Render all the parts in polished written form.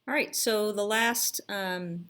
All right, so the last kind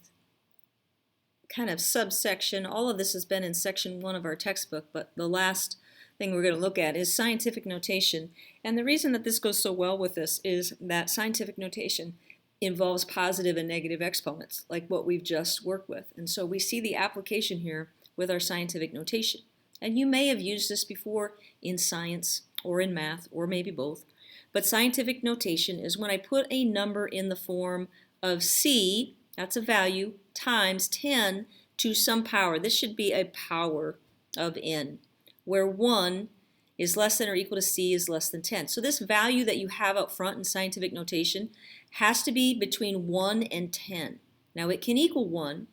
of subsection, all of this has been in section 1 of our textbook, but the last thing we're going to look at is scientific notation. And the reason that this goes so well with this is that scientific notation involves positive and negative exponents, like what we've just worked with. And so we see the application here with our scientific notation. And you may have used this before in science or in math or maybe both. But scientific notation is when I put a number in the form of C, that's a value, times 10 to some power. This should be a power of n, where 1 is less than or equal to C is less than 10. So this value that you have up front in scientific notation has to be between 1 and 10. Now it can equal 1,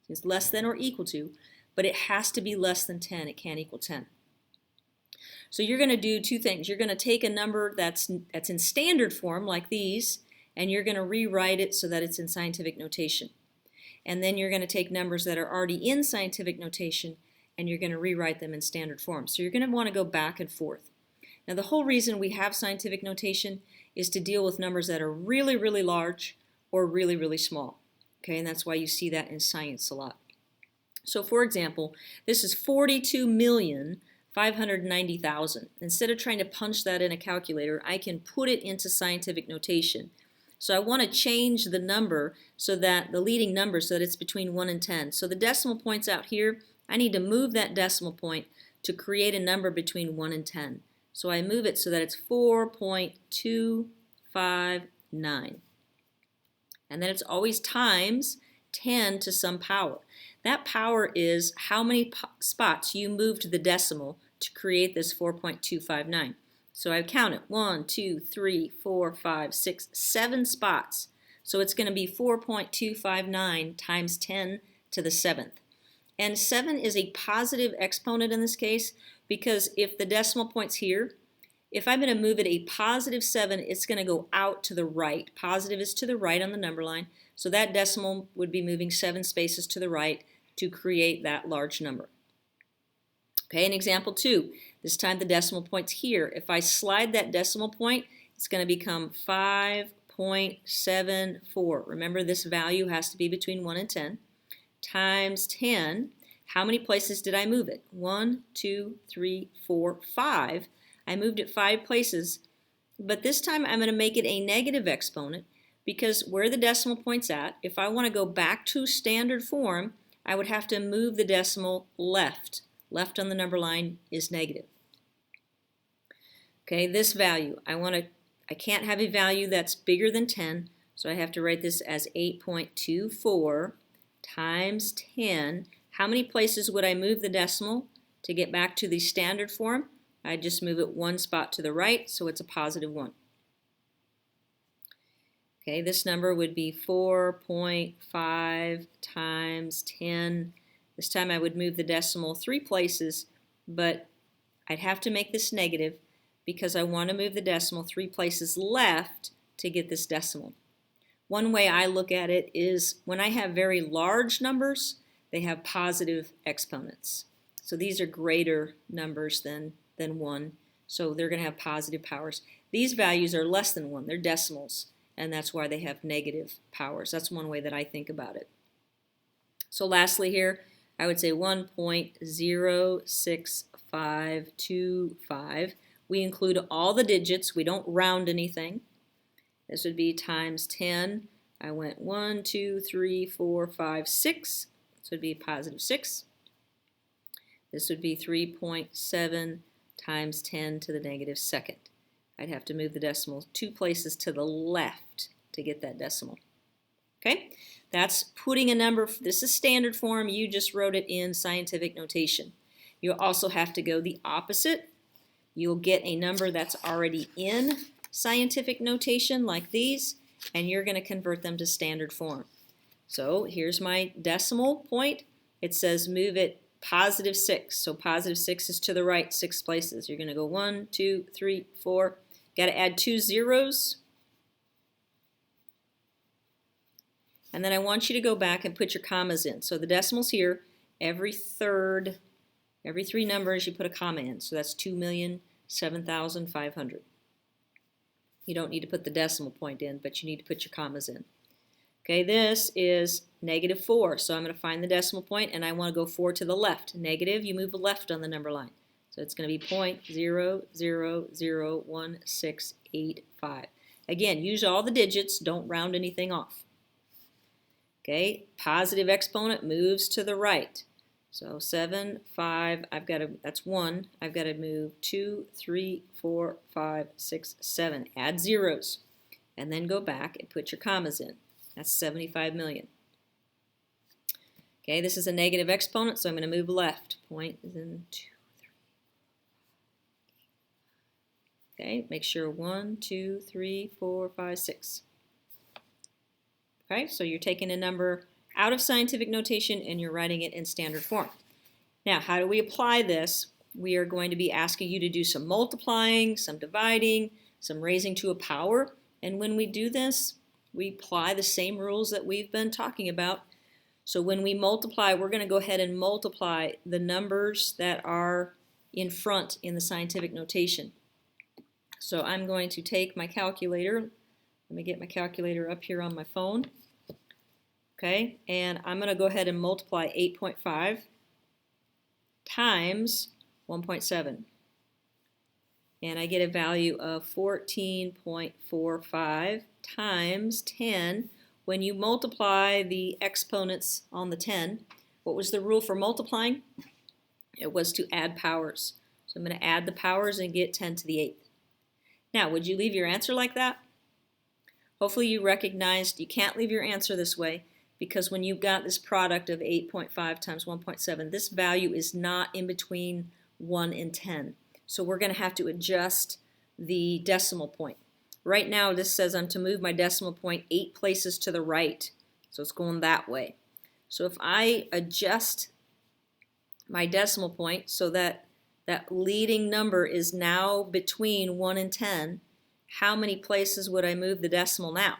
it's less than or equal to, but it has to be less than 10. It can't equal 10. So you're going to do two things. You're going to take a number that's in standard form like these, and you're going to rewrite it so that it's in scientific notation. And then you're going to take numbers that are already in scientific notation and you're going to rewrite them in standard form. So you're going to want to go back and forth. Now the whole reason we have scientific notation is to deal with numbers that are really, really large or really, really small. Okay, and that's why you see that in science a lot. So for example, this is 42,590,000. Instead of trying to punch that in a calculator, I can put it into scientific notation. So I want to change the number so that the leading number so that it's between 1 and 10. So the decimal points out here, I need to move that decimal point to create a number between 1 and 10. So I move it so that it's 4.259. And then it's always times 10 to some power. That power is how many spots you moved the decimal to create this 4.259. So I count it 1, 2, 3, 4, 5, 6, 7 spots. So it's going to be 4.259 times 10 to the 7th. And 7 is a positive exponent in this case because if the decimal point's here, if I'm going to move it a positive 7, it's going to go out to the right. Positive is to the right on the number line. So that decimal would be moving 7 spaces to the right to create that large number. Okay, in example 2, this time the decimal point's here. If I slide that decimal point, it's going to become 5.74. Remember, this value has to be between 1 and 10. Times 10. How many places did I move it? 1, 2, 3, 4, 5. I moved it 5 places, but this time I'm going to make it a negative exponent because where the decimal point's at, if I want to go back to standard form, I would have to move the decimal left. Left on the number line is negative. Okay, this value, I can't have a value that's bigger than 10, so I have to write this as 8.24 times 10. How many places would I move the decimal to get back to the standard form? I just move it 1 spot to the right, so it's a positive 1. Okay, this number would be 4.5 times 10. This time I would move the decimal 3 places, but I'd have to make this negative because I want to move the decimal 3 places left to get this decimal. One way I look at it is when I have very large numbers, they have positive exponents. So these are greater numbers than 1, so they're going to have positive powers. These values are less than 1, they're decimals, and that's why they have negative powers. That's one way that I think about it. So lastly here, I would say 1.06525. We include all the digits. We don't round anything. This would be times 10. I went 1, 2, 3, 4, 5, 6. This would be positive 6. This would be 3.7 times 10 to the negative second. I'd have to move the decimal 2 places to the left to get that decimal. Okay, that's putting a number. This is standard form. You just wrote it in scientific notation. You'll also have to go the opposite. You'll get a number that's already in scientific notation like these, and you're going to convert them to standard form. So here's my decimal point. It says move it positive 6. So positive 6 is to the right 6 places. You're going to go 1, 2, 3, 4. Got to add 2 zeros. And then I want you to go back and put your commas in. So the decimal's here. Every 3 numbers you put a comma in. So that's 2,007,500. You don't need to put the decimal point in, but you need to put your commas in. Okay, this is -4, so I'm going to find the decimal point, and I want to go 4 to the left. Negative, you move left on the number line. So it's going to be 0.000165. Again, use all the digits, don't round anything off. Okay, positive exponent moves to the right. So 7, 5, that's 1. I've got to move 2, 3, 4, 5, 6, 7. Add zeros. And then go back and put your commas in. That's 75 million. Okay, this is a negative exponent, so I'm going to move left. Point is in 2, 3. Okay, make sure 1, 2, 3, 4, 5, 6. Okay, so you're taking a number out of scientific notation and you're writing it in standard form. Now, how do we apply this? We are going to be asking you to do some multiplying, some dividing, some raising to a power. And when we do this, we apply the same rules that we've been talking about. So when we multiply, we're going to go ahead and multiply the numbers that are in front in the scientific notation. So I'm going to take my calculator. Let me get my calculator up here on my phone. Okay, and I'm going to go ahead and multiply 8.5 times 1.7. And I get a value of 14.45 times 10. When you multiply the exponents on the 10, what was the rule for multiplying? It was to add powers. So I'm going to add the powers and get 10 to the 8th. Now, would you leave your answer like that? Hopefully you recognized you can't leave your answer this way, because when you've got this product of 8.5 times 1.7, this value is not in between 1 and 10. So we're going to have to adjust the decimal point. Right now this says I'm to move my decimal point 8 places to the right. So it's going that way. So if I adjust my decimal point so that that leading number is now between 1 and 10, how many places would I move the decimal now?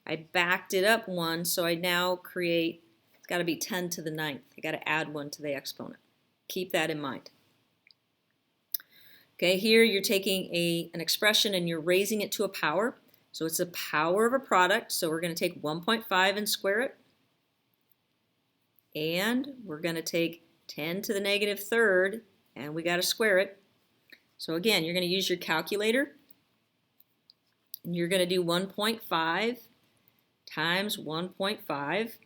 I backed it up 1, so I now create, it's got to be 10 to the 9th. I got to add 1 to the exponent. Keep that in mind. Okay, here you're taking an expression and you're raising it to a power. So it's a power of a product, so we're going to take 1.5 and square it. And we're going to take 10 to the -3rd, and we got to square it. So again, you're going to use your calculator, and you're going to do 1.5 times 1.5,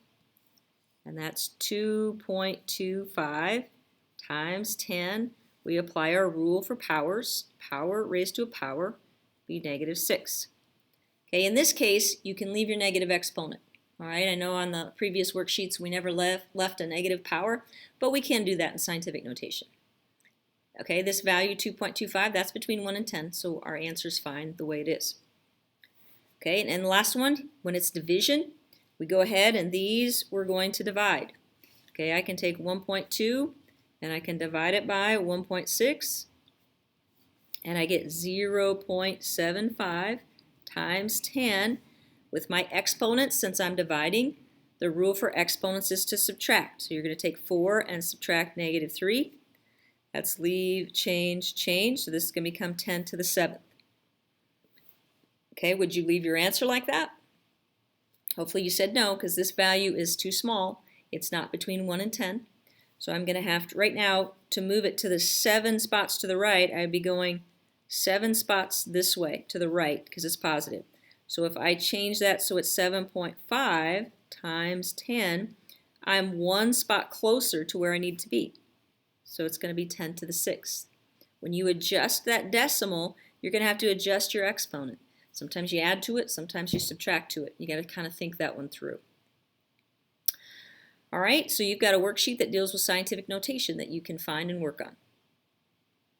and that's 2.25 times 10. We apply our rule for powers. Power raised to a power be -6. Okay, in this case, you can leave your negative exponent. All right, I know on the previous worksheets we never left a negative power, but we can do that in scientific notation. Okay, this value 2.25, that's between 1 and 10, so our answer is fine the way it is. Okay, and the last one, when it's division, we go ahead and these we're going to divide. Okay, I can take 1.2 and I can divide it by 1.6, and I get 0.75 times 10. With my exponents, since I'm dividing, the rule for exponents is to subtract. So you're going to take 4 and subtract -3. That's leave, change, change. So this is going to become 10 to the 7th. Okay, would you leave your answer like that? Hopefully you said no, because this value is too small. It's not between 1 and 10. So I'm going to have to, right now, to move it to the 7 spots to the right, I'd be going 7 spots this way to the right, because it's positive. So if I change that so it's 7.5 times 10, I'm 1 spot closer to where I need to be. So it's going to be 10 to the 6th. When you adjust that decimal, you're going to have to adjust your exponent. Sometimes you add to it, sometimes you subtract to it. You got to kind of think that one through. All right, so you've got a worksheet that deals with scientific notation that you can find and work on.